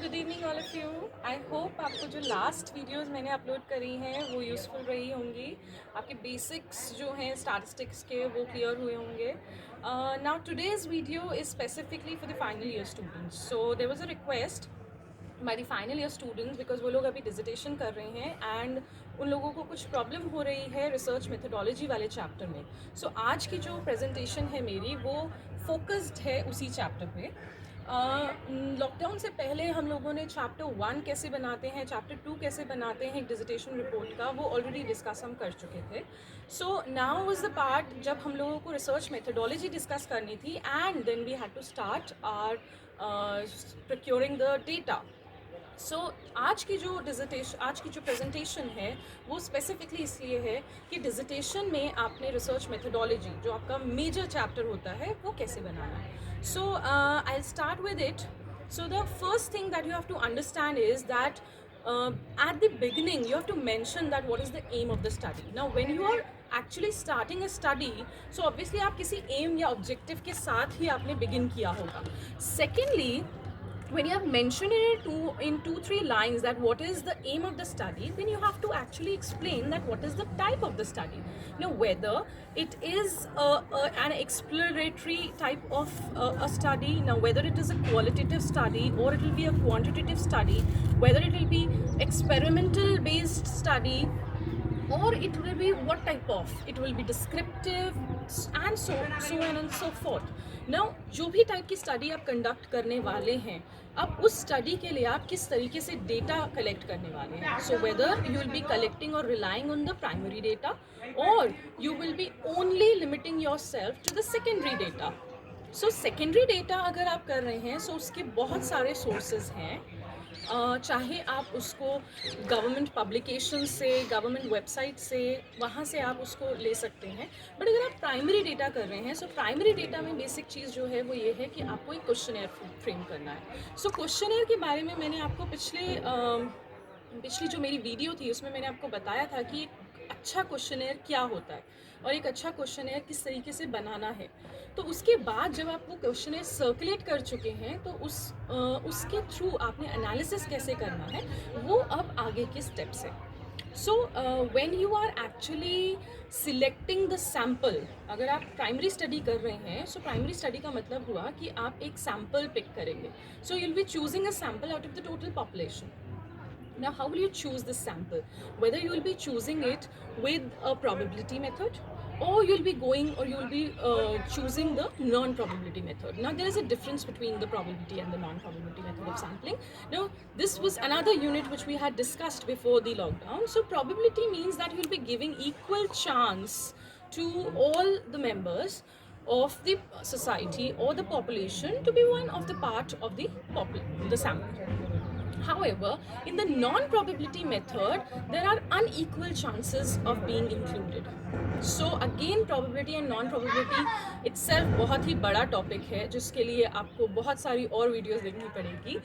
Good evening all of you. I hope आपको जो last videos मैंने अपलोड करी हैं वो यूज़फुल रही होंगी। आपके बेसिक्स जो हैं स्टैटिस्टिक्स के वो क्लियर हुए होंगे। Now today's video is specifically for the final year students. So there was a request by the final year students because वो लोग अभी डिजिटेशन कर रहे हैं एंड उन लोगों को कुछ प्रॉब्लम हो रही है रिसर्च मेथडोलॉजी वाले चैप्टर में। सो आज की जो प्रेजेंटेशन है मेरी वो फोकस्ड है उसी चैप्टर पे। लॉकडाउन से पहले हम लोगों ने चैप्टर 1 कैसे बनाते हैं, चैप्टर 2 कैसे बनाते हैं एक डिजिटेशन रिपोर्ट का, वो ऑलरेडी डिस्कस हम कर चुके थे। So now was the part जब हम लोगों को रिसर्च मेथडोलॉजी डिस्कस करनी थी and then we had to start are procuring the data. So आज की जो प्रेजेंटेशन है वो स्पेसिफिकली इसलिए है कि डिजिटेशन में आपने रिसर्च मेथडोलॉजी जो आपका मेजर चैप्टर होता है वो कैसे बनाना है। So I start with it. So the first thing that you have to understand is that at the beginning you have to mention that what is the aim of the study. Now when you are actually starting a study, so obviously आप किसी aim या objective के साथ ही आपने begin किया होगा. Secondly, when you have mentioned in 2-3 lines that what is the aim of the study, then you have to actually explain that what is the type of the study. Now whether it is an exploratory type of a study, now whether it is a qualitative study or it will be a quantitative study, whether it will be experimental based study, or it will be what type of, it will be descriptive and so on and so forth. Now जो भी type की study आप conduct करने वाले हैं, अब उस study के लिए आप किस तरीके से डेटा कलेक्ट करने वाले हैं. So whether you will be collecting or relying on the primary data or you will be only limiting yourself to the secondary data. So secondary data अगर आप कर रहे हैं, सो उसके बहुत सारे सोर्सेज हैं. चाहे आप उसको गवर्नमेंट पब्लिकेशन से, गवर्नमेंट वेबसाइट से, वहाँ से आप उसको ले सकते हैं. बट अगर आप प्राइमरी डेटा कर रहे हैं, सो प्राइमरी डेटा में बेसिक चीज़ जो है वो ये है कि आपको एक क्वेश्चनेयर फ्रेम करना है. सो क्वेश्चनेयर के बारे में मैंने आपको पिछली जो मेरी वीडियो थी उसमें मैंने आपको बताया था कि एक अच्छा क्वेश्चनेयर क्या होता है और एक अच्छा क्वेश्चनेयर किस तरीके से बनाना है. तो उसके बाद जब आप वो क्वेश्चनेयर सर्कुलेट कर चुके हैं तो उसके थ्रू आपने एनालिसिस कैसे करना है वो अब आगे के स्टेप्स है. So when you are actually selecting the sample, अगर आप प्राइमरी स्टडी कर रहे हैं, सो प्राइमरी स्टडी का मतलब हुआ कि आप एक सैम्पल पिक करेंगे. So you will B choosing a sample out of the total population. Now how will you choose this sample? Whether you will be choosing it with a probability method or you'll be choosing the non-probability method. Now there is a difference between the probability and the non-probability method of sampling. Now this was another unit which we had discussed before the lockdown. So probability means that you'll be giving equal chance to all the members of the society or the population to be one of the part of the sample. However, in the non-probability method, there are unequal chances of being included. So again, probability and non-probability itself बहुत ही बड़ा topic है जिसके लिए आपको बहुत सारी और videos देखनी पड़ेगी.